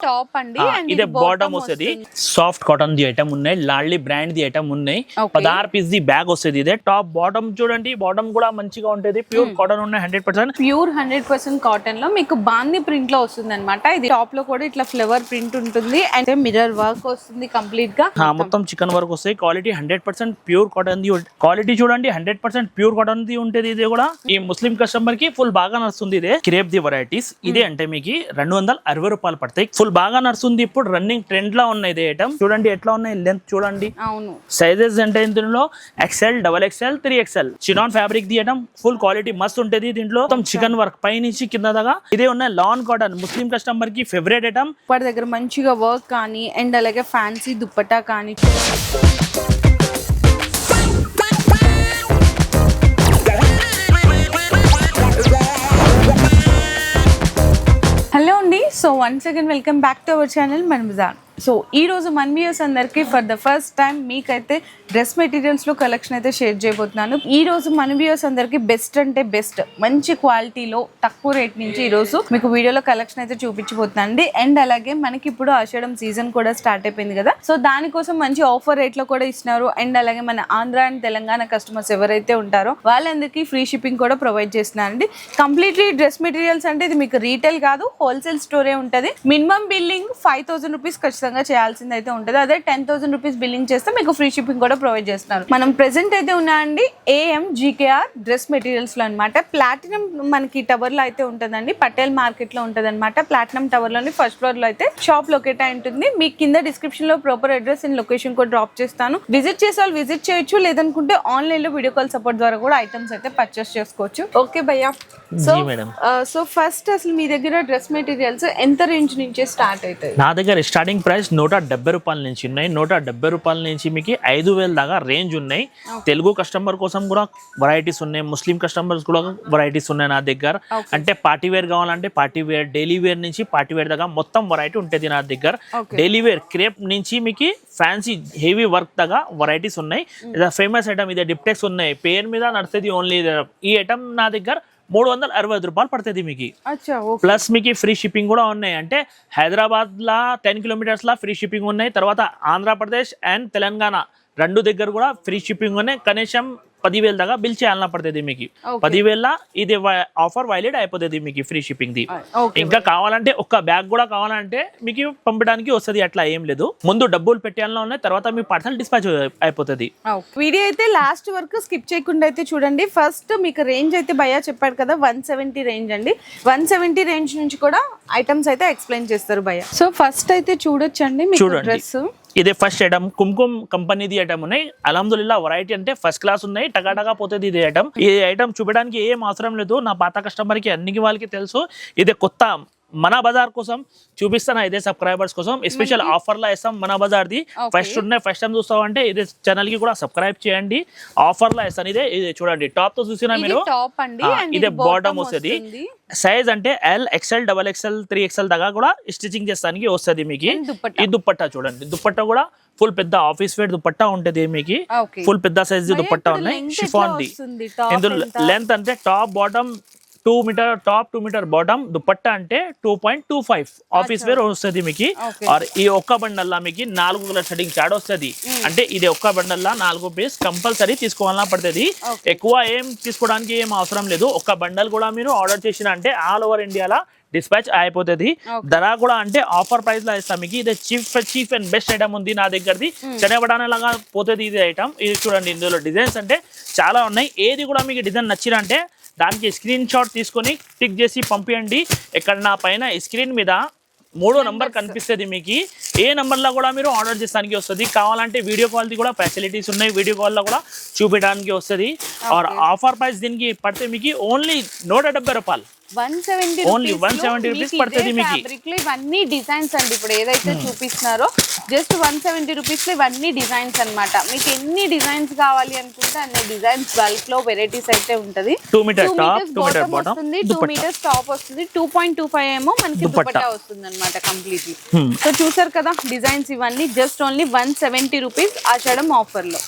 Top అండి and ఇదే bottom వస్తుంది. సాఫ్ట్ కాటన్ ది ఐటమ్ ఉన్నాయి, లాడ్లీ బ్రాండ్ ది ఐటమ్ ఉన్నాయి. 16 పీస్ ది బ్యాగ్ వస్తుంది. ఇదే టాప్ బాటమ్ చూడండి, బాటమ్ కూడా మంచిగా ఉంటది. ప్యూర్ కాటన్ ఉన్నాయి 100%. ప్యూర్ 100% కాటన్ లో మీకు బాంది ప్రింట్ లో వస్తుంది అనమాట. ఇది టాప్ లో కూడా ఇట్లా ఫ్లవర్ ప్రింట్ ఉంటుంది అండ్ మిర్రర్ వర్క్ వస్తుంది కంప్లీట్ గా. మొత్తం చికెన్ వర్క్ వస్తాయి. Quality 100% pure cotton the. Quality చూడండి 100% ప్యూర్ కాటన్ ది ఉంటుంది. ఇది కూడా ఈ ముస్లిం కస్టమర్ కి ఫుల్ బాగా నడుస్తుంది. ఇదే క్రేప్ ది వెరైటీస్. ఇదే అంటే మీకు 260 రూపాయలు పడతాయి. ఫుల్ బాగా నడుస్తుంది. ఇప్పుడు రన్నింగ్ ట్రెండ్ లా ఉన్నాయి ఇది ఐటమ్. చూడండి ఎట్లా ఉన్నాయి, లెంత్ చూడండి. అవును, సైజెస్ అంటే ఇందులో XL, XXL, 3XL chinon fabric ది ఐటమ్. ఫుల్ క్వాలిటీ మస్త్ ఉంటది. దీంట్లో మొత్తం చికెన్ వర్క్ పై నుంచి కింద దాకా ఇదే ఉన్నాయి. లాన్ కాటన్ ముస్లిం కస్టమర్ కి ఫేవరెట్ ఐటమ్. వాటి దగ్గర మంచిగా వర్క్ కానీ అండ్ అలాగే ఫ్యాన్సీ దుప్పట్టా కానీ. హలో అండి, so once again welcome back to our channel మన బజార్. సో ఈ రోజు మన వ్యూయర్స్ అందరికి ఫర్ ద ఫస్ట్ టైం మీకైతే డ్రెస్ మెటీరియల్స్ లో కలెక్షన్ అయితే షేర్ చేయబోతున్నాను. ఈ రోజు మన వ్యూయర్స్ అందరికి బెస్ట్ అంటే బెస్ట్ మంచి క్వాలిటీలో తక్కువ రేట్ నుంచి ఈ రోజు మీకు వీడియోలో కలెక్షన్ అయితే చూపించబోతున్నాను. అండ్ అలాగే మనకి ఇప్పుడు ఆషాఢం సీజన్ కూడా స్టార్ట్ అయిపోయింది కదా, సో దానికోసం మంచి ఆఫర్ రేట్ లో కూడా ఇస్తున్నారు. అండ్ అలాగే మన ఆంధ్ర అండ్ తెలంగాణ కస్టమర్స్ ఎవరైతే ఉంటారో వాళ్ళందరికీ ఫ్రీ షిప్పింగ్ కూడా ప్రొవైడ్ చేస్తున్నారండి. కంప్లీట్లీ డ్రెస్ మెటీరియల్స్ అంటే ఇది మీకు రీటైల్ కాదు, హోల్సేల్ స్టోరే ఉంటుంది. మినిమం బిల్లింగ్ 5000 రూపీస్ ఖచ్చితంగా చేయాల్సింది అయితే ఉంటుంది. అదే 10,000 రూపీస్ బిల్లింగ్ చేస్తే మీకు ఫ్రీ షిప్పింగ్ కూడా ప్రొవైడ్ చేస్తున్నారు. మనం ప్రెసెంట్ అయితే ఉన్నాయండి AMGKR డ్రెస్ మెటీరియల్స్ లో అనమాట. ప్లాటినం మనకి టవర్ లో అయితే ఉంటుందండి, పటేల్ మార్కెట్ లో ఉంటుంది అనమాట. ప్లాటినం టవర్ లోని ఫస్ట్ ఫ్లోర్ లో అయితే షాప్ లొకేట్ అయి ఉంటుంది. మీకు కింద డిస్క్రిప్షన్ లో ప్రాపర్ అడ్రస్ అండ్ లొకేషన్ కూడా డ్రాప్ చేస్తాను. విజిట్ చేసే వాళ్ళు విజిట్ చేయొచ్చు, లేదనుకుంటే ఆన్లైన్ లో వీడియో కాల్ సపోర్ట్ ద్వారా కూడా ఐటమ్స్ అయితే పర్చేస్ చేసుకోవచ్చు. ఓకే భయ్యా, సో ఫస్ట్ అసలు మీ దగ్గర డ్రెస్ మెటీరియల్స్ ఎంత రేంజ్ నుంచి స్టార్ట్ అవుతాయి? నా దగ్గర స్టార్టింగ్ ప్రైస్ 170 రూపాయల నుంచి ఉన్నాయి. 170 రూపాయల నుంచి మీకు 5000 దాకా రేంజ్ ఉన్నాయి. తెలుగు కస్టమర్ కోసం కూడా వెరైటీస్ ఉన్నాయి, ముస్లిం కస్టమర్స్ కూడా వెరైటీస్ ఉన్నాయి నా దగ్గర. అంటే పార్టీ వేర్ కావాలంటే పార్టీ వేర్, డైలీ వేర్ నుంచి పార్టీ వేర్ దాకా మొత్తం వెరైటీ ఉంటుంది నా దగ్గర. డైలీ వేర్ క్రేప్ నుంచి మీకు ఫ్యాన్సీ హెవీ వర్క్ దాకా వెరైటీస్ ఉన్నాయి. ఫేమస్ ఐటమ్ ఇదే డిప్టెక్స్ ఉన్నాయి, పేరు మీద నడుస్తుంది ఓన్లీ. ఈ ఐటమ్ నా దగ్గర 365 రూపాయలు పడుతుంది మీకు. ప్లస్ మీకు ఫ్రీ షిప్పింగ్ కూడా ఉన్నాయి. అంటే హైదరాబాద్ లా 10 కిలోమీటర్స్ లా ఫ్రీ షిప్పింగ్ ఉన్నాయి. తర్వాత ఆంధ్రప్రదేశ్ అండ్ తెలంగాణ రెండు దగ్గర కూడా ఫ్రీ షిప్పింగ్ ఉన్నాయి. కనీసం 10,000 దాకా బిల్ చేయాలన్నా పడుతుంది మీకు. 10,000 ఇది ఆఫర్ వైలిడ్ అయిపోతుంది మీకు ఫ్రీ షిప్పింగ్ ది. ఇంకా కావాలంటే ఒక్క బ్యాగ్ కూడా కావాలంటే మీకు పంపడానికి వస్తుంది. అట్లా ఏం లేదు, ముందు డబ్బులు పెట్టాలన్నా ఉన్నాయి, తర్వాత మీ పార్సల్ డిస్పాచ్ అయిపోతుంది. వీడియో అయితే లాస్ట్ వరకు స్కిప్ చేయకుండా అయితే చూడండి. ఫస్ట్ మీకు రేంజ్ అయితే భయ్యా చెప్పాడు కదా 170 రేంజ్ అండి. 170 రేంజ్ నుంచి కూడా ఐటమ్స్ అయితే ఎక్స్ప్లెయిన్ చేస్తారు భయ్యా. సో ఫస్ట్ అయితే చూడొచ్చండి మీకు డ్రెస్. ఇదే ఫస్ట్ ఐటమ్ కుంకుమ్ కంపెనీది ఐటమ్ ఉన్నాయి. అల్హమ్దుల్లా వెరైటీ అంటే ఫస్ట్ క్లాస్ ఉన్నాయి. టగాటగా పోతుంది ఇది ఐటమ్. ఈ ఐటమ్ చూపడానికి ఏం అవసరం లేదు. నా పాత కస్టమర్ కి అన్ని వాళ్ళకి తెలుసు. ఇది కొత్త మన బజార్ కోసం చూపిస్తాను, ఇదే సబ్స్క్రైబర్స్ కోసం స్పెషల్ ఆఫర్ లా ఇస్తాం. మన బజార్ ది ఫస్ట్ ఉన్నాయి, ఫస్ట్ టైం చూస్తావు అంటే ఇదే ఛానల్ కి కూడా సబ్స్క్రైబ్ చేయండి. ఆఫర్ లా ఇస్తాను. ఇదే చూడండి టాప్ తో చూసినా మీరు. ఇదే బాటమ్ వస్తుంది. సైజ్ అంటే L, XL, XXL, 3XL దాకా కూడా స్టిచింగ్ చేస్తానికి వస్తుంది మీకు. ఈ దుప్పట్టా చూడండి, దుప్పట్టా కూడా ఫుల్ పెద్ద ఆఫీస్ వేర్ దుప్పట్టా ఉంటది మీకు. ఫుల్ పెద్ద సైజ్ దుప్పట్టా ఉన్నాయి, షిఫాన్ ది. ఇందులో లెంత్ అంటే top bottom 2 metre, top 2 metre bottom. Dupatta అంటే 2.25 ఆఫీస్ వేర్ వస్తుంది మీకు. ఈ ఒక్క బండల్లా మీకు 4 కలర్ షేడింగ్ చాడ్ వస్తుంది. అంటే ఇది ఒక్క బండల్లా 4 పీస్ కంపల్సరీ తీసుకోవాలన్నా పడుతుంది. ఎక్కువ ఏం తీసుకోవడానికి ఏం అవసరం లేదు. ఒక్క బండల్ కూడా మీరు ఆర్డర్ చేసిన అంటే ఆల్ ఓవర్ ఇండియాలో డిస్పాచ్ అయిపోతుంది. ధర కూడా అంటే ఆఫర్ ప్రైస్ లా ఇస్తాం మీకు. ఇది చీఫ్ అండ్ బెస్ట్ ఐటమ్ ఉంది నా దగ్గరది. చెనబడానే లాగా పోతుంది ఇది ఐటమ్. ఇది చూడండి, ఇందులో డిజైన్స్ అంటే చాలా ఉన్నాయి. ఏది కూడా మీకు డిజైన్ నచ్చినంటే దానికి స్క్రీన్ షాట్ తీసుకొని టిక్ చేసి పంపించండి. ఇక్కడ నా పైన స్క్రీన్ మీద 3వ నంబర్ కనిపిస్తుంది మీకు. ఏ నంబర్లో కూడా మీరు ఆర్డర్ చేస్తానికి వస్తుంది. కావాలంటే వీడియో కాల్ది కూడా ఫెసిలిటీస్ ఉన్నాయి, వీడియో కాల్లో కూడా చూపించడానికి వస్తుంది. ఆఫర్ ప్రైస్ దీనికి పడితే మీకు ఓన్లీ 170 రూపాయలు. 170 రూపీస్ పడుతుంది మీకు. ఇవన్నీ డిజైన్స్ అండి, ఇప్పుడు ఏదైతే చూపిస్తున్నారో జస్ట్ 170 రూపీస్ లో ఇవన్నీ డిజైన్స్ అన్నమాట. మీకు ఎన్ని డిజైన్స్ కావాలి అనుకుంటే అన్ని డిజైన్స్ బల్క్ లో వెరైటీస్ అయితే ఉంటది. 2 మీటర్ టాప్, 2 మీటర్ బాటమ్ వస్తుంది, 2 మీటర్స్ టాప్ వస్తుంది, 2.25 ఏమో మనకి దుపట్టా వస్తుంది అన్నమాట కంప్లీట్లీ. సో చూసారు కదా కదా డిజైన్స్ ఇవన్నీ జస్ట్ ఓన్లీ 170 రూపీస్ ఆషాఢం ఆఫర్ లో.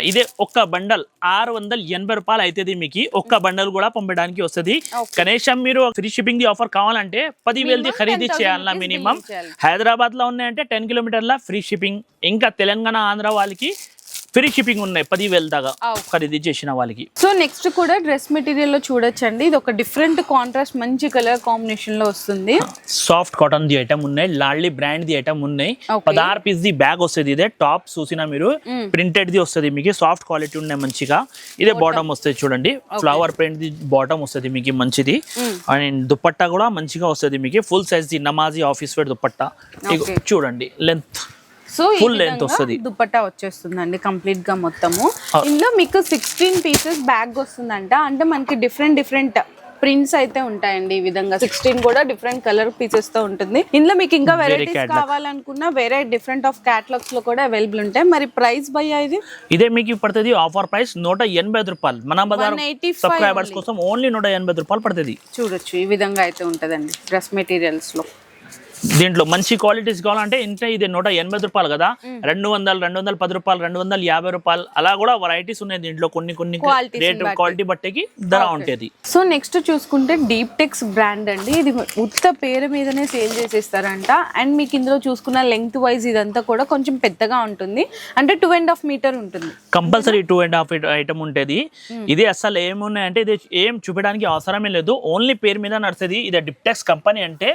ఇదే ఒక్క బండల్ 680 రూపాయలు అవుతుంది మీకు. ఒక్క బండల్ కూడా పంపడానికి వస్తుంది. కనీసం మీరు ఫ్రీ షిప్పింగ్ ది ఆఫర్ కావాలంటే 10,000 ఖరీదు చేయాలన్నా మినిమం. హైదరాబాద్ లో ఉన్నాయంటే 10 కిలోమీటర్ల ఫ్రీ షిప్పింగ్. ఇంకా తెలంగాణ ఆంధ్ర వాళ్ళకి ఫ్రీ షిప్పింగ్ ఉన్నాయి 10,000 దాకా ఖరీదు చేసిన వాళ్ళకి. సో నెక్స్ట్ కూడా డ్రెస్ మెటీరియల్ లో చూడొచ్చండి. ఇది ఒక డిఫరెంట్ కాంట్రాస్ట్ మంచి కలర్ కాంబినేషన్ లో వస్తుంది. సాఫ్ట్ కాటన్ ది ఐటమ్ ఉన్నాయి. లాడ్లీ బ్రాండ్ ది ఐటమ్ ఉన్నాయి. 16 పీస్ ది బ్యాగ్ వస్తుంది. ఇదే టాప్ చూసినా మీరు ప్రింటెడ్ ది వస్తుంది మీకు. సాఫ్ట్ క్వాలిటీ ఉన్నాయి మంచిగా. ఇదే బాటమ్ వస్తుంది చూడండి. ఫ్లవర్ ప్రింట్ ది బాటమ్ వస్తుంది మీకు మంచిది. అండ్ దుపట్టా కూడా మంచిగా వస్తుంది మీకు. ఫుల్ సైజ్ ది నమాజీ ఆఫీస్ వేర్ దుపట్టా చూడండి. లెంత్ సో ఫుల్ లెంత్ వస్తుంది. దుపట్టా వచ్చేస్తుందండి కంప్లీట్ గా మొత్తము. ఇందులో మీకు 16 పీసెస్ బ్యాగ్ వస్తుందంట. అంటే మనకి డిఫరెంట్ ప్రింట్స్ అయితే ఉంటాయండి. ఈ విధంగా 16 కూడా డిఫరెంట్ కలర్ పీసెస్ తో ఉంటుంది. ఇందులో మీకు ఇంకా వెరైటీస్ కావాలనుకున్నా వేరే డిఫరెంట్ ఆఫ్ క్యాటలాగ్స్ లో కూడా అవైలబుల్ ఉంటాయి. మరి ప్రైస్ భయ్యా ఇదే మీకు పడుతుంది ఆఫర్ ప్రైస్ 185 రూపాయలు. మన బజార్ సబ్స్క్రైబర్స్ కోసం ఓన్లీ 185 రూపాయలు పడుతుంది. చూడొచ్చు ఈ విధంగా అయితే ఉంటదండి డ్రెస్ మెటీరియల్స్ లో. దీంట్లో మంచి క్వాలిటీస్ కావాలంటే ఇంట్లో ఇది 180 రూపాయలు కదా. 200, 210 రూపాయలు, 250 రూపాయలు అలా కూడా వెరైటీస్ ఉన్నాయి దీంట్లో. కొన్ని రేట్ క్వాలిటీ బట్టికి ధర ఉంటుంది. సో నెక్స్ట్ చూసుకుంటే డీప్ టెక్స్ బ్రాండ్ అండి. ఇది ఉత్త పేరు మీదనే సేల్ చేసేస్తారంట. అండ్ మీకు ఇందులో చూసుకున్న లెంగ్త్ వైజ్ ఇదంతా కూడా కొంచెం పెద్దగా ఉంటుంది. అంటే 2.5 మీటర్ ఉంటుంది. కంపల్సరీ 2.5 ఐటమ్ ఉంటుంది. ఇది అసలు ఏమున్నాయంటే ఇది ఏం చూపించడానికి అవసరమే లేదు. ఓన్లీ పేరు మీద నడుస్తుంది. ఇది డీప్ టెక్స్ కంపెనీ అంటే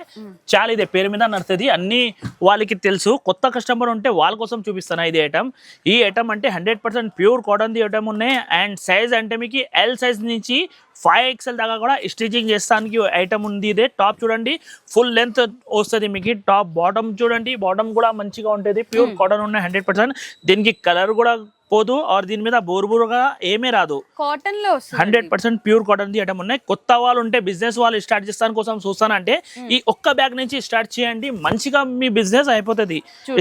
చాలా ఇదే పేరు మీద నడుస్తుంది. అన్ని వాళ్ళకి తెలుసు. కొత్త కస్టమర్ ఉంటే వాళ్ళ కోసం చూపిస్తాను ఇది ఐటమ్. ఈ ఐటమ్ అంటే 100% ప్యూర్ కాటన్ ది ఐటమ్ ఉన్నాయి. అండ్ సైజ్ అంటే మీకు ఎల్ సైజ్ నుంచి 5XL దాకా కూడా స్టిచింగ్ చేస్తానికి ఐటమ్ ఉంది. ఇదే టాప్ చూడండి ఫుల్ లెంత్ వస్తుంది మీకు. టాప్ బాటమ్ చూడండి. బాటమ్ కూడా మంచిగా ఉంటుంది. ప్యూర్ కాటన్ ఉన్నాయి 100%. దీనికి కలర్ కూడా పోదు. ఆర్ దీని మీద బోరుగా ఏమీ రాదు. కాటన్ లో 100% ప్యూర్ కాటన్ ది ఐటమ్ ఉన్నాయి. కొత్త వాళ్ళు ఉంటే బిజినెస్ వాళ్ళు స్టార్ట్ చేస్తాను కోసం చూస్తానంటే ఈ ఒక్క బ్యాగ్ నుంచి స్టార్ట్ చేయండి. మంచిగా మీ బిజినెస్ అయిపోతుంది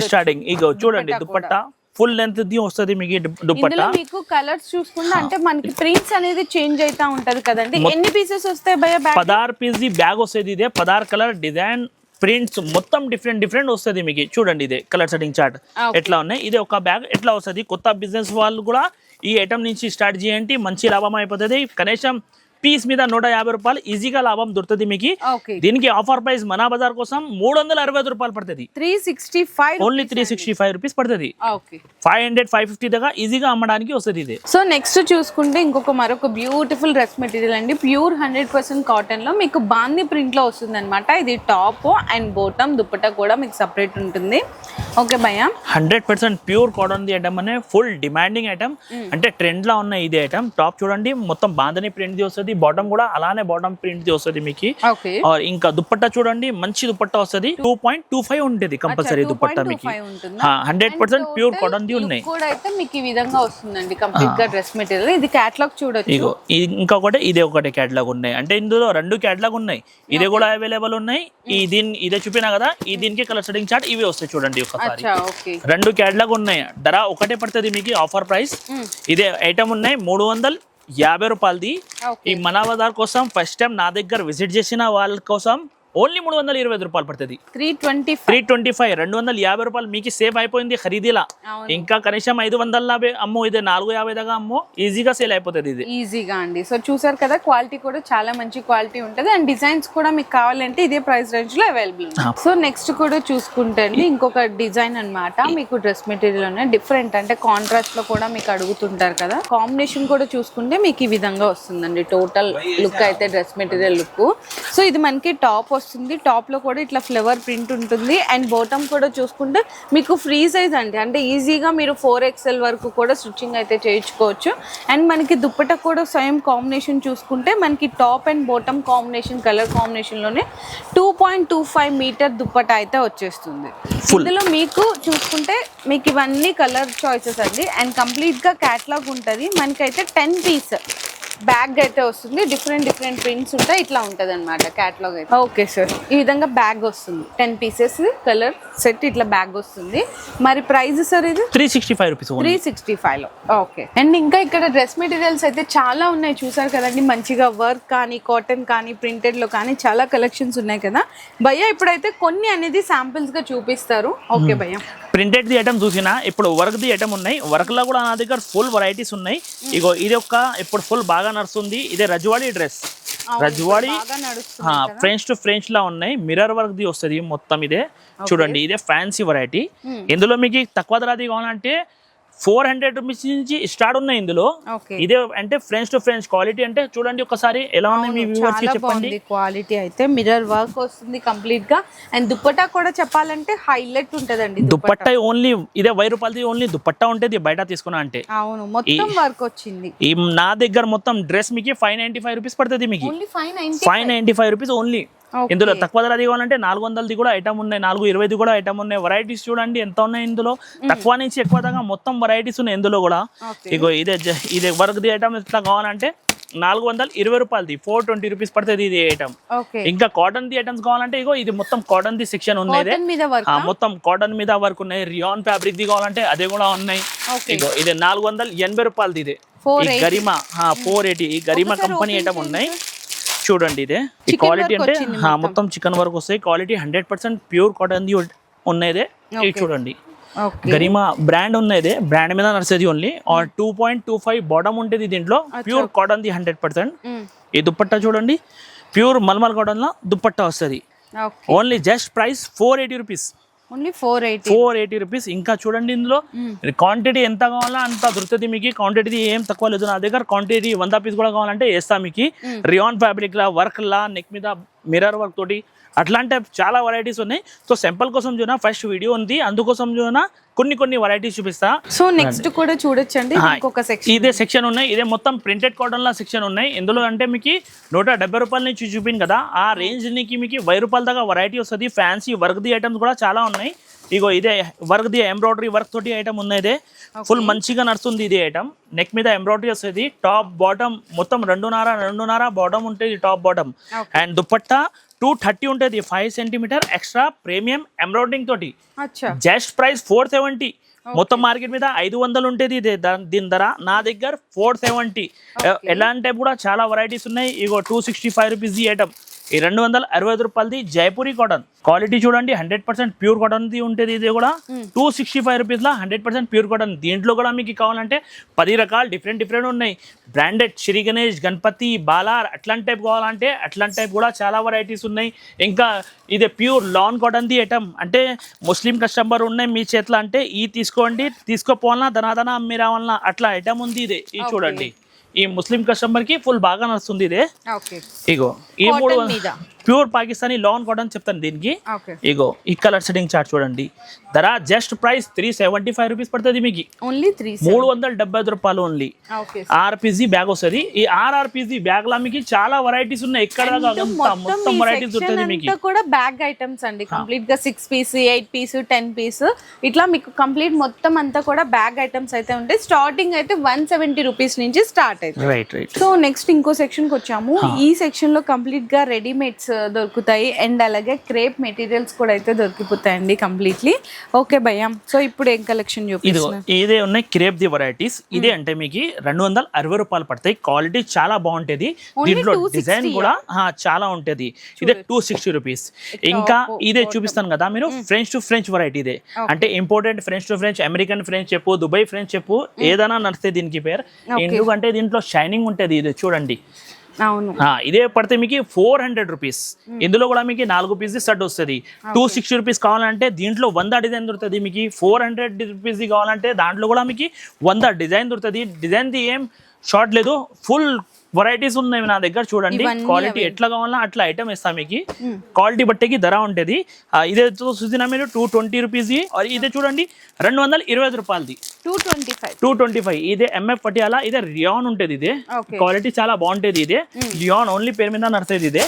స్టార్టింగ్. ఇగో చూడండి దుపట్టా ఫుల్ లెంత్ ది వస్తుంది మీకు దుపట్టా. మీకు కలర్స్ చూసుకుంటే అంటే మనకి ప్రింట్స్ అనేది చేంజ్ అవుతా ఉంటది కదండి. ఎన్ని పీసెస్ వస్తాయి భయ్యా బ్యాగ్? 16 పీస్ ది బ్యాగ్ వస్తుంది. ఇదే 16 కలర్ డిజైన్ ప్రింట్స్ మొత్తం డిఫరెంట్ వస్తుంది మీకు. చూడంండి ఇదే కలర్ సెట్టింగ్ చార్ట్ ఎట్లా ఉన్నాయి. ఇదే ఒక బ్యాగ్ ఎట్లా వస్తుంది. కొత్త బిజినెస్ వాళ్ళు కూడా ఈ ఐటమ్ నుంచి స్టార్ట్ చేయండి. మంచి లాభం అయిపోతుంది. కనీసం పీస్ మీద 150 రూపాయలు ఈజీగా లాభం దొరుకుతుంది మీకు. దీనికి ఆఫర్ ప్రైస్ మన బజార్ కోసం 365 రూపాయలు పడుతుంది. 365 ఓన్లీ 365 రూపీస్ పడుతుంది. 500, 550 దాకా ఈజీగా అమ్మడానికి వస్తుంది ఇది. సో నెక్స్ట్ చూసుకుంటే మరొక బ్యూటిఫుల్ డ్రెస్ మెటీరియల్ అండి. ప్యూర్ 100% కాటన్ లో మీకు బాందీ ప్రింట్ లో వస్తుంది అనమాట. ఇది టాప్ అండ్ బాటమ్ దుపట్టా కూడా మీకు సపరేట్ ఉంటుంది. ఓకే భయ్యా 100% ప్యూర్ కాటన్ ది ఐటమ్ అనే ఫుల్ డిమాండింగ్ ఐటమ్. అంటే ట్రెండ్ లో ఉన్న ఇది ఐటమ్. టాప్ చూడండి మొత్తం బాందని ప్రింట్ ది వస్తుంది. బాటమ్ కూడా అలానే బాటమ్ ప్రింట్ ది వస్తుంది మీకు. ఇంకా దుపట్టా చూడండి మంచి దుపట్టా వస్తుంది. 2.25 ఉంటుంది కంపల్సరీ దుపట్టా మీకు. 100% ప్యూర్ కాటన్ ది ఉన్నాయి. మీకు ఈ విధంగా వస్తుందండి కంప్లీట్ గా డ్రెస్ మెటీరియల్. ఇది కేటలాగ్ చూడొచ్చు. ఇగో ఇంకొకటి ఇదే ఒకటి కేటలాగ్ ఉన్నాయి. అంటే ఇందులో 2 కేటలాగ్ ఉన్నాయి. ఇదే కూడా అవైలబుల్ ఉన్నాయి. ఇదే చూపినా కదా. ఈ దీనికి కలర్ సెట్టింగ్ చార్ట్ ఇవి వస్తాయి చూడండి. ఒకసారి 2 కేటలాగ్ ఉన్నాయి. ధర ఒకటే పడుతుంది మీకు ఆఫర్ ప్రైస్. ఇదే ఐటమ్ ఉన్నాయి 350 రూపాయలది. ఈ మన బజార్ కోసం ఫస్ట్ టైం నా దగ్గర విజిట్ చేసిన వాళ్ళ కోసం ఓన్లీ 320 రూపాయలు పడుతుంది. 325 250 రూపాయలు మీకు సేవ్ అయిపోయింది ఖరీదీలా. ఇంకా కనీసం 500 అమ్మో ఇదే 450 దాకా అమ్మో ఈజీగా సేల్ అయిపోతుంది ఇది ఈజీగా అండి. సో చూసారు కదా క్వాలిటీ కూడా చాలా మంచి క్వాలిటీ ఉంటుంది. అండ్ డిజైన్స్ కూడా మీకు కావాలంటే ఇదే ప్రైస్ రేంజ్ లో అవైలబుల్. సో నెక్స్ట్ కూడా చూసుకుంటే ఇంకొక డిజైన్ అన్నమాట. మీకు డ్రెస్ మెటీరియల్ ఉన్నాయి డిఫరెంట్. అంటే కాంట్రాస్ట్ లో కూడా మీకు అడుగుతుంటారు కదా. కాంబినేషన్ కూడా చూసుకుంటే మీకు ఈ విధంగా వస్తుందండి. టోటల్ లుక్ అయితే డ్రెస్ మెటీరియల్ లుక్. సో ఇది మనకి టాప్ వస్తుంది. టాప్ లో కూడా ఇట్లా ఫ్లవర్ ప్రింట్ ఉంటుంది. అండ్ బాటమ్ కూడా చూసుకుంటే మీకు ఫ్రీ సైజ్ అండి. అంటే ఈజీగా మీరు 4XL వరకు కూడా స్టిచ్చింగ్ అయితే చేయించుకోవచ్చు. అండ్ మనకి దుప్పట కూడా సేమ్ కాంబినేషన్ చూసుకుంటే మనకి top and bottom combination colour combination లోనే 2.25 మీటర్ దుప్పట అయితే వచ్చేస్తుంది. ఇందులో మీకు చూసుకుంటే మీకు ఇవన్నీ కలర్ చాయిసెస్ అండి. అండ్ కంప్లీట్ గా క్యాటలాగ్ ఉంటుంది. మనకైతే 10 పీస్ బ్యాగ్ అయితే వస్తుంది, డిఫరెంట్ ప్రింట్స్ ఉంటాయి, ఇట్లా ఉంటది అనమాట క్యాటలాగ్ అయితే. ఓకే సార్, ఈ విధంగా బ్యాగ్ వస్తుంది, 10 పీసెస్ కలర్ సెట్ ఇట్లా బ్యాగ్ వస్తుంది. మరి ప్రైస్ సార్ ఇది 365 రూపీస్ 365 లో. ఓకే. అండ్ ఇంకా ఇక్కడ డ్రెస్ మెటీరియల్స్ అయితే చాలా ఉన్నాయి, చూసారు కదండి. మంచిగా వర్క్ కానీ, కాటన్ కానీ, ప్రింటెడ్ లో కానీ చాలా కలెక్షన్స్ ఉన్నాయి కదా భయ్య. ఇప్పుడైతే కొన్ని అనేది శాంపిల్స్ గా చూపిస్తారు. ఓకే భయ్య. ప్రింటెడ్ ది ఐటమ్ చూసినా, ఇప్పుడు వర్క్ ది ఐటమ్ ఉన్నాయి. వర్క్ లో కూడా నా దగ్గర ఫుల్ వెరైటీస్ ఉన్నాయి. ఇగో ఇది ఒక ఇప్పుడు ఫుల్ బాగా నడుస్తుంది, ఇదే Rajwadi dress. Rajwadi French to French లా ఉన్నాయి, మిర్రర్ వర్క్ ది వస్తుంది మొత్తం. ఇదే చూడండి, ఇదే ఫ్యాన్సీ వెరైటీ. ఇందులో మీకు తక్కువ ధరది కావాలంటే 400 రూపీస్ నుంచి స్టార్ట్ ఉన్నాయి ఇందులో. ఇదే అంటే ఫ్రెంచ్ టు ఫ్రెంచ్ క్వాలిటీ అంటే చూడండి ఒకసారి ఎలా ఉన్నాయి మీ వ్యూవర్స్ కి చెప్పండి. క్వాలిటీ అయితే మిర్రర్ వర్క్ వస్తుంది కంప్లీట్ గా. అండ్ దుపట్టా కూడా చెప్పాలంటే హైలైట్ ఉంటదండి. దుపట్టా ఓన్లీ ఇదే 1000 రూపాయలది ఓన్లీ దుపట్టా ఉంటుంది బయట తీసుకున్నా అంటే. అవును, మొత్తం వర్క్ వచ్చింది. ఈ నా దగ్గర మొత్తం డ్రెస్ మీకు 595 రూపీస్ పడుతుంది. మీకు 595 రూపీస్ ఓన్లీ. ఇందులో తక్కువ ధరది కావాలంటే 400ది కూడా ఐటమ్ ఉన్నాయి, 420ది కూడా ఐటమ్ ఉన్నాయి. వెరైటీస్ చూడండి ఎంత ఉన్నాయి ఇందులో. తక్కువ నుంచి ఎక్కువ దాకా మొత్తం వెరైటీస్ ఉన్నాయి ఇందులో కూడా. ఇగో ఇదే వర్క్ ది ఐటమ్ ఇట్లా కావాలంటే 420 రూపాయలది 420 రూపీస్ పడుతుంది ఇది ఐటమ్. ఇంకా కాటన్ ది ఐటమ్స్ కావాలంటే ఇగో ఇది మొత్తం కాటన్ ది సెక్షన్ ఉన్నది, మొత్తం కాటన్ మీద వర్క్ ఉన్నాయి. రియాన్ ఫ్యాబ్రిక్ ది కావాలంటే అదే కూడా ఉన్నాయి. ఇగో ఇది 480 రూపాయలది. ఇదే గరిమా 480 ఈ గరిమా కంపెనీ ఐటమ్ ఉన్నాయి. చూడండి ఇదే ఈ క్వాలిటీ అంటే మొత్తం చికెన్ వర్క్ వస్తాయి. క్వాలిటీ 100% ప్యూర్ కాటన్ ది ఉన్నదే. ఇది చూడండి గరిమా బ్రాండ్ ఉన్నదే, బ్రాండ్ మీద నడిచేది ఓన్లీ. 2.25 బాటమ్ ఉంటుంది దీంట్లో, ప్యూర్ కాటన్ ది 100%. ఈ దుపట్టా చూడండి, ప్యూర్ మల్మల్ కాటన్ లో దుపట్టా వస్తుంది. Only just price 480 rupees. Only 480 rupees. ఇంకా చూడండి ఇందులో క్వాంటిటీ ఎంత కావాలా అంత దొరుకుతుంది మీకు. క్వాంటిటీ ఏం తక్కువ లేదు నా దగ్గర. క్వాంటిటీ 100 పీస్ కూడా కావాలంటే వేస్తా మీకు. రియాన్ ఫ్యాబ్రిక్ లా, వర్క్ లా, నెక్ మీద మిర్రర్ వర్క్ తోటి అట్లాంటి చాలా వెరైటీస్ ఉన్నాయి. సో సింపుల్ కోసం చూనా ఫస్ట్ వీడియో ఉంది, అందుకోసం చూనా కొన్ని వెరైటీస్ చూపిస్తా. సో నెక్స్ట్ కూడా చూడొచ్చండి, ఇంకొక సెక్షన్ ఇదే సెక్షన్ ఉన్నాయి. ఇదే మొత్తం ప్రింటెడ్ కాటన్ లా సెక్షన్ ఉన్నాయి. ఇందులో అంటే మీకు 170 రూపాయల నుంచి చూపింది కదా, ఆ రేంజ్ నికి మీకు 1000 రూపాయల దాకా వెరైటీ వస్తుంది. ఫ్యాన్సీ వర్క్ ది ఐటమ్స్ కూడా చాలా ఉన్నాయి. ఇగో ఇదే వర్క్ ది ఎంబ్రాయిడరీ వర్క్ తోటి ఐటమ్ ఉన్నదే, ఫుల్ మంచిగా నడుస్తుంది ఇది ఐటమ్. నెక్ మీద ఎంబ్రాయిడరీ వస్తుంది, టాప్ బాటమ్ మొత్తం 2.5 బాటమ్ ఉంటుంది, టాప్ బాటమ్. అండ్ దుపట్టా 230 ఉంటుంది, 5 సెంటీమీటర్ ఎక్స్ట్రా ప్రీమియం ఎంబ్రాయిడరింగ్ తోటి. Just price 470. మొత్తం మార్కెట్ మీద 500 ఉంటుంది దీని ధర, నా దగ్గర 470. ఎలాంటి కూడా చాలా వెరైటీస్ ఉన్నాయి. ఇగో 265 రూపీస్ ది ఐటమ్. ఈ 265 రూపాయలది జైపూరి కాటన్. క్వాలిటీ చూడండి 100% ప్యూర్ కాటన్ ది ఉంటుంది. ఇది కూడా 265 రూపీస్ లా 100% ప్యూర్ కాటన్. దీంట్లో కూడా మీకు కావాలంటే 10 రకాలు డిఫరెంట్ ఉన్నాయి. బ్రాండెడ్ శ్రీ గణేష్, గణపతి, బాలార్ అట్లాంటి టైప్ కావాలంటే అట్లాంటి టైప్ కూడా చాలా వెరైటీస్ ఉన్నాయి. ఇంకా ఇదే ప్యూర్ లాన్ కాటన్ ది ఐటమ్. అంటే ముస్లిం కస్టమర్ ఉన్నాయి మీ చేతిలో అంటే ఈ తీసుకోండి, తీసుకోపోవాలన్నా ధనాధన అమ్మి రావాలన్నా అట్లా ఐటమ్ ఉంది. ఇదే ఇది చూడండి, ఈ ముస్లిం కస్టమర్ కి ఫుల్ బాగా నడుస్తుంది ఇదే. ఇగో ఈ 3 ప్యూర్ పాకిస్తానీ లాన్ కాటన్ చెప్తాను దీనికి. ఇగో ఈ కలర్ సెట్టింగ్ చార్ట్ చూడండి, ధర జస్ట్ ప్రైస్ 375 రూపీస్ పడుతుంది మీకు. 375 రూపాయలు ఓన్లీ. RPC బ్యాగ్ వస్తుంది. ఈ RPC బ్యాగ్ లా మీకు చాలా వెరైటీస్ ఉన్నాయి. ఎక్కడ మొత్తం వెరైటీస్ దొరుకుతుంది మీకు. కూడా బ్యాగ్ ఐటమ్స్ అండి, కంప్లీట్ గా 6 పీస్, 8 పీస్, 10 పీస్ ఇట్లా మీకు కంప్లీట్ మొత్తం అంతా కూడా బ్యాగ్ ఐటమ్స్ అయితే ఉంటాయి. స్టార్టింగ్ అయితే 170 రూపీస్ నుంచి స్టార్ట్ అయితే. రైట్. సో నెక్స్ట్ ఇంకో సెక్షన్ కి వచ్చాము. ఈ సెక్షన్ లో కంప్లీట్ గా రెడీమేడ్స్ దొరుకుతాయి అండ్ అలాగే క్రేప్ మెటీరియల్స్ కూడా అయితే దొరికిపోతాయండి కంప్లీట్లీ. ఓకే భయ్య, సో ఇప్పుడు ఏం కలెక్షన్ చూపిస్తున్నారు? ఇదే ఉన్నాయి క్రేప్ ది వెరైటీస్. ఇదే అంటే మీకు 260 రూపాయలు పడతాయి. క్వాలిటీ చాలా బాగుంటది. దీంట్లో డిజైన్ కూడా చాలా ఉంటది. ఇదే 260 రూపీస్. ఇంకా ఇదే చూపిస్తాను కదా మీరు, ఫ్రెంచ్ టు ఫ్రెంచ్ వెరైటీ. ఇదే అంటే important French to French, American French చెప్పు, దుబాయ్ ఫ్రెంచ్ చెప్పు, ఏదైనా నడిస్తే దీనికి పేరు. ఎందుకంటే దీంట్లో షైనింగ్ ఉంటది. ఇది చూడండి, ఇదే పడితే మీకు 400 రూపీస్. ఇందులో కూడా మీకు 4 పీస్ సెట్ వస్తుంది. 260 రూపీస్ కావాలంటే దీంట్లో 100 డిజైన్ దొరుకుతుంది మీకు. 400 రూపీస్ కావాలంటే దాంట్లో కూడా మీకు 100 డిజైన్ దొరుకుతుంది. డిజైన్ ది ఏం షార్ట్ లేదు, ఫుల్ వెరైటీస్ ఉన్నాయి నా దగ్గర. చూడండి క్వాలిటీ ఎట్లా కావాలన్నా అట్లా ఐటమ్ ఇస్తాం మీకు. క్వాలిటీ బట్టేకి ధర ఉంటుంది. ఇదే చూసినా మీరు 220 రూపీస్. ఇదే చూడండి 225 రూపాయలది. 225. ఇదే MF పటియాలా, ఇదే రియాన్ ఉంటుంది. ఇదే క్వాలిటీ చాలా బాగుంటది. ఇదే రియాన్ ఓన్లీ పేరు మీద నడుస్తుంది. ఇదే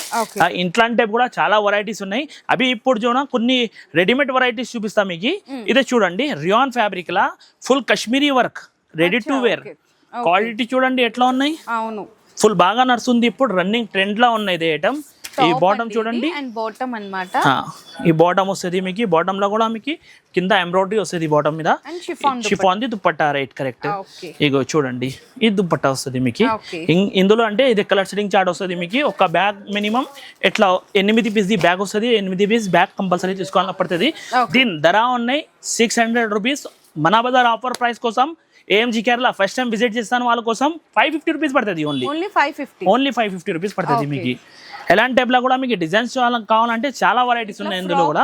ఇట్లాంటి టైప్ కూడా చాలా వెరైటీస్ ఉన్నాయి. అవి ఇప్పుడు చూడ కొన్ని రెడీమేడ్ వెరైటీస్ చూపిస్తాం మీకు. ఇదే చూడండి రియాన్ ఫ్యాబ్రిక్ లా full Kashmiri work, ready to wear. Quality చూడండి ఎట్లా ఉన్నాయి. అవును, ఫుల్ బాగా నడుస్తుంది ఇప్పుడు రన్నింగ్ ట్రెండ్ లా ఉన్నాయి ఇది ఐటమ్ ఈ బాటమ్ చూడండి అండ్ బాటమ్ అన్నమాట ఈ బాటమ్ వస్తుంది మీకు బాటమ్ లో కూడా మీకు కింద ఎంబ్రాయిడరీ వస్తుంది బాటమ్ మీద అండ్ షిఫాన్ ది దుపట్టా రైట్ కరెక్ట్ ఇగో చూడండి ఈ దుపట్టా వస్తుంది మీకు ఇందులో అంటే ఇది కలర్ సెట్టింగ్ చార్ట్ వస్తుంది మీకు ఒక బ్యాగ్ మినిమం ఎట్లా 8 పీస్ ది బ్యాగ్ వస్తుంది 8 పీస్ బ్యాగ్ కంపల్సరీ తీసుకోవాలని పడుతుంది దీని ధర ఉన్నాయి 600 రూపీస్ మన బజార్ ఆఫర్ ప్రైస్ కోసం AMG Kerala first time visit చేస్తాను వాళ్ళ కోసం 550 రూపీస్ పడుతుంది ఓన్లీ 550 రూపీస్ పడుతుంది మీకు ఎలాంటి టైప్ లో కూడా మీకు డిజైన్స్ కావాలంటే చాలా వెరైటీస్ ఉన్నాయి ఇందులో కూడా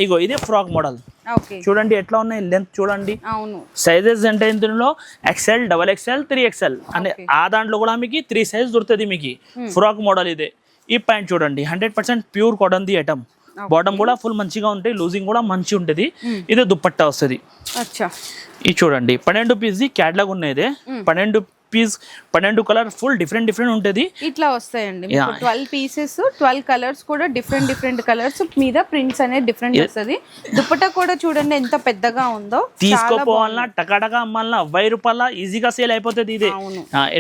ఇగో ఇదే ఫ్రాక్ మోడల్ చూడండి ఎట్లా ఉన్నాయి లెంత్ చూడండి సైజెస్ అంటే ఇందులో XL XXL 3XL అంటే ఆ దాంట్లో కూడా మీకు 3 సైజ్ దొరుకుతుంది మీకు ఫ్రాక్ మోడల్ ఇదే ఈ ప్యాంట్ చూడండి 100% ప్యూర్ కాటన్ ది ఐటమ్ బాటమ్ కూడా ఫుల్ మంచిగా ఉంటాయి లూజింగ్ కూడా మంచి ఉంటుంది ఇది దుపట్టా వస్తుంది ఇది చూడండి 12 పీస్ ది క్యాటలాగ్ ఉన్నాయి 12 కలర్ ఫుల్ డిఫరెంట్ ఉంటుంది ఇట్లా వస్తాయండి 12 పీసెస్ 12 కలర్స్ కూడా డిఫరెంట్ కలర్స్ మీద ప్రింట్స్ అనేది డిఫరెంట్ వస్తుంది దుపట్టా కూడా చూడండి ఎంత పెద్దగా ఉందో తీసుకోపోవాలన్నా టకాటకా అమ్మాలన్నా 1000 రూపాయల ఈజీగా సేల్ అయిపోతుంది ఇదే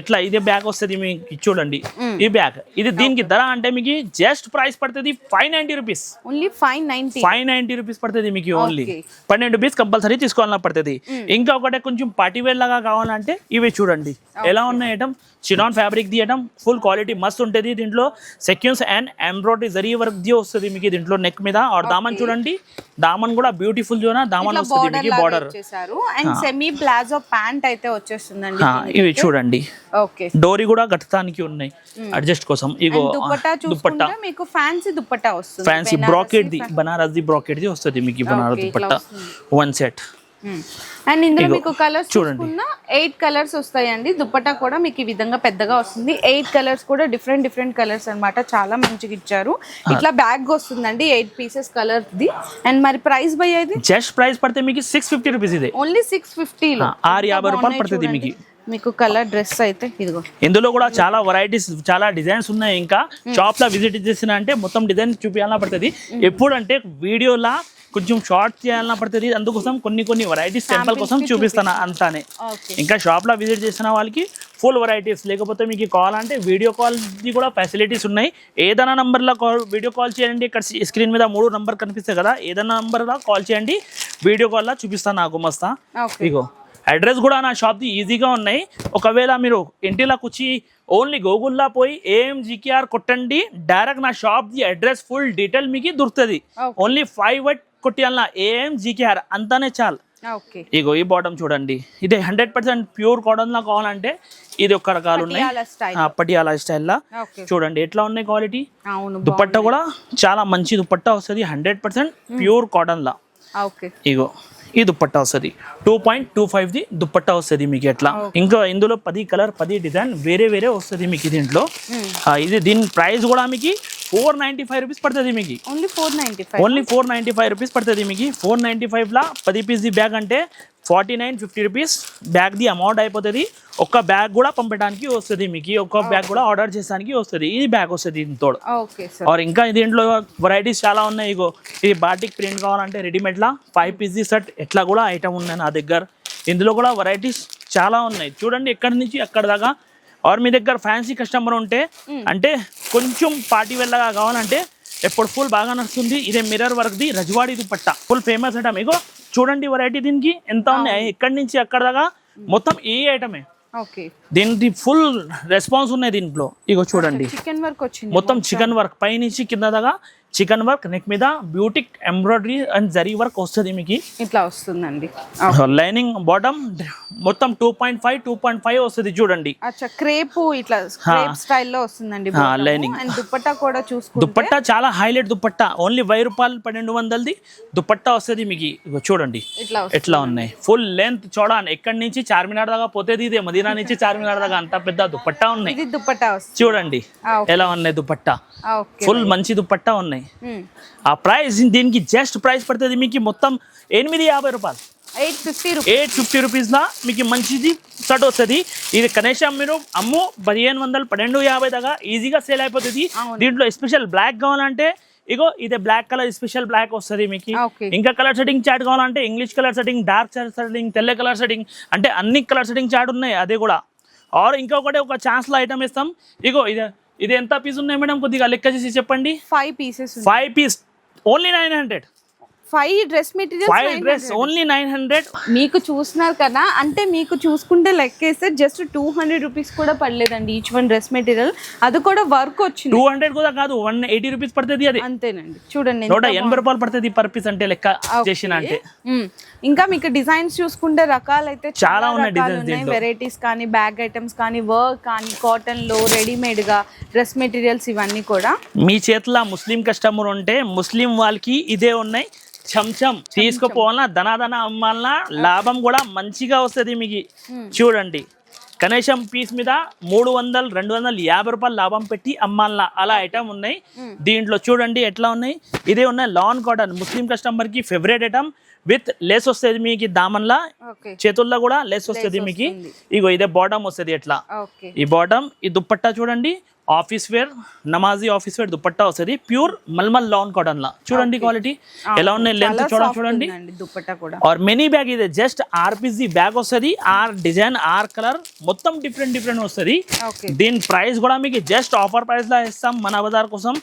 ఎట్లా ఇదే బ్యాగ్ వస్తుంది మీకు చూడండి ఈ బ్యాగ్ ఇది దీనికి ధర అంటే మీకు జస్ట్ ప్రైస్ పడుతుంది 590 రూపీస్ ఓన్లీ 590 రూపీస్ పడుతుంది మీకు ఓన్లీ 12 పీస్ కంపల్సరీ తీసుకోవాలన్నా పడుతుంది ఇంకా ఒకటే కొంచెం పార్టీ వేర్ లాగా కావాలంటే ఇవి చూడండి ఎలా ఉన్నాయి ఐటమ్ చినాన్ ఫ్యాబ్రిక్ ది ఐటమ్ ఫుల్ క్వాలిటీ మస్త్ ఉంటుంది దీంట్లో sequins and embroidery zari work ది వస్తుంది మీకు దీంట్లో నెక్ మీద ఆర్ దామన్ చూడండి దామన్ కూడా బ్యూటిఫుల్ జోనా దామన్ వస్తుంది మీకు border and semi palazzo pant అయితే వచ్చేస్తుందండి ఇవి చూడండి డోరీ కూడా గట్టడానికి ఉన్నాయి అడ్జస్ట్ కోసం ఇగో దుపట్టా మీకు ఫ్యాన్సీ దుపట్టా వస్తుంది fancy bracket the Banaras the bracket the వస్తుంది మీకు Banaras dupatta one set and ఇందులో మీకు కలర్స్ చూసుకున్నా 8 కలర్స్ వస్తాయండి దుపట్టా కూడా మీకు ఈ విధంగా పెద్దగా వస్తుంది 8 కలర్స్ కూడా డిఫరెంట్ కలర్స్ అన్నమాట చాలా మంచిగా ఇచ్చారు ఇట్లా బ్యాగ్ వస్తుందండి 8 పీసెస్ కలర్ ది అండ్ మరి ప్రైస్ బై ఇది జస్ట్ ప్రైస్ పడితే మీకు 650 రూపీస్ ఇది ఓన్లీ 650 లో 650 రూపాయలు పడుతుంది మీకు కలర్ డ్రెస్ అయితే ఇదిగో ఇందులో కూడా చాలా వెరైటీస్ చాలా డిజైన్స్ ఉన్నాయి ఇంకా షాప్ లో విజిట్ చేసిన అంటే మొత్తం డిజైన్ చూపించాలన్నా పడుతుంది ఎప్పుడంటే వీడియోలా కొంచెం షార్ట్ చేయాలన్నా పడుతుంది అందుకోసం కొన్ని వెరైటీస్ టెంపుల్ కోసం చూపిస్తాను అంతానే ఇంకా షాప్ లో విజిట్ చేసిన వాళ్ళకి ఫుల్ వెరైటీస్ లేకపోతే మీకు కావాలంటే వీడియో కాల్ కూడా ఫెసిలిటీస్ ఉన్నాయి ఏదైనా నంబర్లో వీడియో కాల్ చేయండి ఇక్కడ స్క్రీన్ మీద 3 నంబర్ కనిపిస్తాయి కదా ఏదైనా నంబర్లో కాల్ చేయండి వీడియో కాల్లో చూపిస్తాను నాకు మస్తా ఇగో అడ్రస్ కూడా నా షాప్ది ఈజీగా ఉన్నాయి ఒకవేళ మీరు ఇంటిలోకి వచ్చి ఓన్లీ గూగుల్లో పోయి AMGKR కొట్టండి డైరెక్ట్ నా షాప్ది అడ్రస్ ఫుల్ డీటెయిల్ మీకు దొరుకుతుంది ఓన్లీ 5 వర్డ్ కొట్టాలన్నా AMGKR అంతానే చాలు ఇగో ఈ బాటమ్ చూడండి ఇది 100% ప్యూర్ కాటన్ లా కావాలంటే ఇది ఒక రకాలు ఉన్నాయి పటియాలా స్టైల్ లా చూడండి ఎట్లా ఉన్నాయి క్వాలిటీ దుపట్టా కూడా చాలా మంచి దుపట్టా వస్తుంది 100% ప్యూర్ కాటన్ లా ఇగో ఈ దుపట్టా వస్తుంది 2.25 ది దుపట్టా వస్తుంది మీకు ఎట్లా ఇంకా ఇందులో 10 కలర్ 10 డిజైన్ వేరే వస్తుంది మీకు దీంట్లో ఇది దీని ప్రైస్ కూడా మీకు 495 రూపీస్ పడుతుంది మీకు ఓన్లీ 495 రూపీస్ పడుతుంది మీకు 495 లా 10 పీస్ ది బ్యాగ్ అంటే 4950 రూపీస్ బ్యాగ్ ది అమౌంట్ అయిపోతుంది ఒక్క బ్యాగ్ కూడా పంపడానికి వస్తుంది మీకు ఒక్క బ్యాగ్ కూడా ఆర్డర్ చేసానికి వస్తుంది ఇది బ్యాగ్ వస్తుంది దీంతో ఇంకా దీంట్లో వెరైటీస్ చాలా ఉన్నాయి ఇగో ఇది బాటిక్ ప్రింట్ కావాలంటే రెడీమేడ్ లా 5 పీస్ ది సెట్ ఎట్లా కూడా ఐటమ్ ఉన్నాయి నా దగ్గర ఇందులో కూడా వెరైటీస్ చాలా ఉన్నాయి చూడండి ఎక్కడి నుంచి అక్కడ దాకా ఆర్ మీ దగ్గర ఫ్యాన్సీ కస్టమర్ ఉంటే అంటే కొంచెం పార్టీ వెళ్ళగా కావాలంటే ఎప్పుడు ఫుల్ బాగా నడుస్తుంది ఇదే మిర్రర్ వర్క్ ది Rajwadi dupatta full famous item ఇగో చూడండి వెరైటీ దీనికి ఎంత ఉన్నాయి ఎక్కడి నుంచి అక్కడ దాకా మొత్తం ఈ ఐటమే దీనికి ఫుల్ రెస్పాన్స్ ఉన్నాయి దీంట్లో ఇగో చూడండి మొత్తం చికెన్ వర్క్ పై నుంచి కింద దాకా చికెన్ వర్క్ నెక్ మీద boutique embroidery and zari work వస్తుంది మీకు ఇట్లా వస్తుందండి లైనింగ్ బాటమ్ మొత్తం 2.5 వస్తుంది చూడండి క్రేప్ ఇట్లా క్రేప్ స్టైల్లో వస్తుందండి లైనింగ్ అండ్ దుపట్టా కూడా చూసుకుంటే దుపట్టా చాలా హైలైట్ దుపట్టా ఓన్లీ 1000 రూపాయలు 1200ది దుపట్టా వస్తుంది మీకు ఇగో చూడండి ఎట్లా ఉన్నాయి ఫుల్ లెంత్ చూడండి ఎక్కడి నుంచి చార్మినార్ దాకా పోతేది ఇదే మదీనా నుంచి చార్మినార్ దాకా అంత పెద్ద దుపట్టా ఉన్నాయి చూడండి ఎలా ఉన్నాయి దుపట్టా ఫుల్ మంచి దుపట్టా ఉన్నాయి ఆ ప్రైస్ దీనికి జస్ట్ ప్రైస్ పడుతుంది మీకు మొత్తం 850 రూపాయలు 850 రూపీస్ లా మీకు మంచిది షర్ట్ వస్తుంది ఇది కనీసం మీరు 1500 1250 దాకా ఈజీగా సేల్ అయిపోతుంది దీంట్లో స్పెషల్ బ్లాక్ కావాలంటే ఇగో ఇదే బ్లాక్ కలర్ స్పెషల్ బ్లాక్ వస్తుంది మీకు ఇంకా కలర్ సెట్టింగ్ చార్ట్ కావాలంటే English colour setting dark colour setting తెల్ల కలర్ సెట్టింగ్ అంటే అన్ని కలర్ సెట్టింగ్ చార్ట్ ఉన్నాయి అదే కూడా ఆర్ ఇంకొకటి ఒక ఛాన్స్ లో ఐటమ్ ఇస్తాం. ఇగో ఇది ఎంత పీస్ ఉన్నాయి మేడం, కొద్దిగా లెక్క చేసి చెప్పండి. 5 pieces, 5 piece only 900. 5 dress materials, 5 dress only 900. మీకు చూస్తున్నారు కదా, అంటే మీకు చూసుకుంటే లెక్కేస్తే జస్ట్ 200 రూపీస్ కూడా పడలేదండి ఈచ్ వన్ డ్రెస్ మెటీరియల్. అది కూడా వర్క్ వచ్చింది. 200 కూడా కాదు, 180 రూపీస్ పడుతుంది. అది అంతేనండి, చూడండి 180 రూపాయలు పడుతుంది పర్ పీస్ అంటే లెక్క చేసిన అంటే. ఇంకా మీకు డిజైన్స్ చూసుకుంటే రకాలైతే చాలా ఉన్నాయి డిజైన్స్, వెరైటీస్ కానీ బ్యాగ్ ఐటమ్స్ కానీ వర్క్ కానీ కాటన్ లో రెడీమేడ్ గా డ్రెస్ మెటీరియల్స్ ఇవన్నీ కూడా. మీ చేతిలో ముస్లిం కస్టమర్ ఉంటే ముస్లిం వాళ్ళకి ఇదే ఉన్నాయి. చెంచం తీసుకుపోవాలన్నా ధనాధన అమ్మాలన్నా లాభం కూడా మంచిగా వస్తుంది మీకు. చూడండి కనీసం పీస్ మీద 300, 250 రూపాయలు లాభం పెట్టి అమ్మాలన్నా అలా ఐటమ్ ఉన్నాయి. దీంట్లో చూడండి ఎట్లా ఉన్నాయి. ఇదే ఉన్నాయి లాన్ కాటన్, ముస్లిం కస్టమర్ కి ఫేవరెట్ ఐటమ్. విత్ లేస్ వస్తుంది మీకు దామన్లా, చేతుల్లో కూడా లేస్ వస్తుంది మీకు. ఇగో ఇదే బాటమ్ వస్తుంది ఎట్లా, ఈ బాటమ్. ఈ దుప్పట్టా చూడండి, ఆఫీస్ వేర్, నమాజీ ఆఫీస్ వేర్ దుప్పట్టా వస్తుంది. ప్యూర్ మల్మల్ లాన్ కాటన్ లా చూడండి క్వాలిటీ ఎలా ఉన్నాయి. లెంత్ చూడండి. దుప్పట్టా కూడా ఆర్ మినీ బ్యాగ్ ఇది జస్ట్ RPC బ్యాగ్ వస్తుంది. ఆర్ డిజైన్, ఆర్ కలర్ మొత్తం డిఫరెంట్ వస్తుంది. దీని ప్రైస్ కూడా మీకు జస్ట్ ఆఫర్ ప్రైస్ లా ఇస్తాం మన బజార్ కోసం.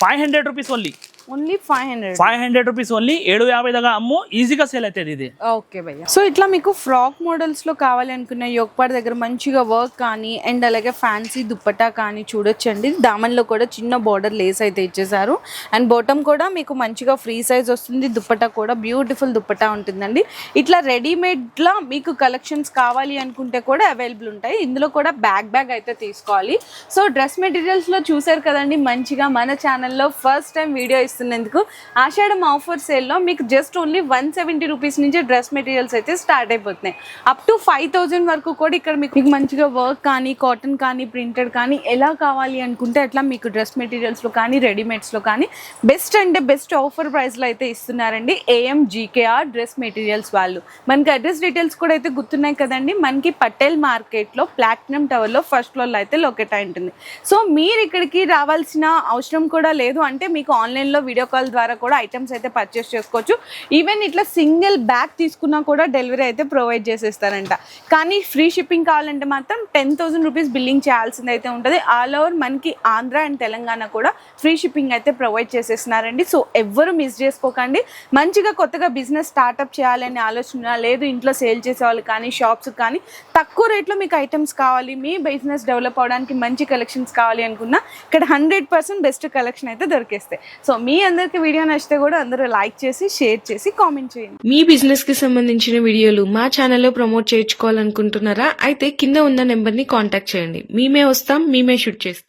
500 రూపీస్ ఓన్లీ 500 రూపీస్ ఓన్లీ. 750 దాకా అమ్ము ఈజీగా సేల్ అవుతుంది ఇది. ఓకే భయ్య. సో ఇట్లా మీకు ఫ్రాక్ మోడల్స్ లో కావాలి అనుకున్న యోగపాడ్ దగ్గర మంచిగా వర్క్ కానీ అండ్ అలాగే ఫ్యాన్సీ దుప్పట్టా కానీ చూడొచ్చండి. దామన్లో కూడా చిన్న బార్డర్ లేస్ అయితే ఇచ్చేసారు. అండ్ బాటమ్ కూడా మీకు మంచిగా ఫ్రీ సైజ్ వస్తుంది. దుప్పట్టా కూడా బ్యూటిఫుల్ దుప్పట్టా ఉంటుందండి. ఇట్లా రెడీమేడ్లా మీకు కలెక్షన్స్ కావాలి అనుకుంటే కూడా అవైలబుల్ ఉంటాయి. ఇందులో కూడా బ్యాగ్ అయితే తీసుకోవాలి. సో డ్రెస్ మెటీరియల్స్లో చూసారు కదండి, మంచిగా మన ఛానల్లో ఫస్ట్ టైం వీడియో ఇస్తున్నందుకు ఆషాఢం ఆఫర్ సేల్లో మీకు జస్ట్ ఓన్లీ 170 రూపీస్ నుంచి డ్రెస్ మెటీరియల్స్ అయితే స్టార్ట్ అయిపోతున్నాయి. అప్ టు 5000 వరకు కూడా ఇక్కడ మీకు మంచిగా వర్క్ కానీ కాటన్ కానీ ప్రింటెడ్ కానీ ఎలా కావాలి అనుకుంటే అట్లా మీకు డ్రెస్ మెటీరియల్స్లో కానీ రెడీమేడ్స్లో కానీ బెస్ట్ అంటే బెస్ట్ ఆఫర్ ప్రైస్లో అయితే ఇస్తున్నారండి AMGKR డ్రెస్ మెటీరియల్స్ వాళ్ళు. మనకి అడ్రస్ డీటెయిల్స్ కూడా అయితే గుర్తున్నాయి కదండి. మనకి పటేల్ మార్కెట్లో ప్లాటినం టవర్లో ఫస్ట్ ఫ్లోర్లో అయితే లొకేట్ అయి ఉంటుంది. సో మీరు ఇక్కడికి రావాల్సిన అవసరం కూడా లేదు. అంటే మీకు ఆన్లైన్లో వీడియో కాల్ ద్వారా కూడా ఐటమ్స్ అయితే పర్చేస్ చేసుకోవచ్చు. ఈవెన్ ఇట్లా సింగిల్ బ్యాగ్ తీసుకున్నా కూడా డెలివరీ అయితే ప్రొవైడ్ చేసేస్తారంట. కానీ ఫ్రీ షిప్పింగ్ కావాలంటే మాత్రం 10,000 రూపీస్ బిల్లింగ్ చేయాల్సింది అయితే ఉంటుంది. ఆల్ ఓవర్ మనకి ఆంధ్ర అండ్ తెలంగాణ కూడా ఫ్రీ షిప్పింగ్ అయితే ప్రొవైడ్ చేసేస్తున్నారండి. సో ఎవ్వరు మిస్ చేసుకోకండి. మంచిగా కొత్తగా బిజినెస్ స్టార్ట్అప్ చేయాలనే ఆలోచన లేదు, ఇంట్లో సేల్ చేసే వాళ్ళు కానీ షాప్స్ కానీ తక్కువ రేట్లో మీకు ఐటమ్స్ కావాలి, మీ బిజినెస్ డెవలప్ అవడానికి మంచి కలెక్షన్స్ కావాలి అనుకున్నా ఇక్కడ 100% బెస్ట్ కలెక్షన్ అయితే దొరికేస్తాయి. సో మీ అందరికి వీడియో నచ్చితే కూడా అందరూ లైక్ చేసి షేర్ చేసి కామెంట్ చేయండి. మీ బిజినెస్ కి సంబంధించిన వీడియోలు మా ఛానల్లో ప్రమోట్ చేయించుకోవాలనుకుంటున్నారా? అయితే కింద ఉన్న నెంబర్ ని కాంటాక్ట్ చేయండి. మేమే వస్తాం, మేమే షూట్ చేస్తాం.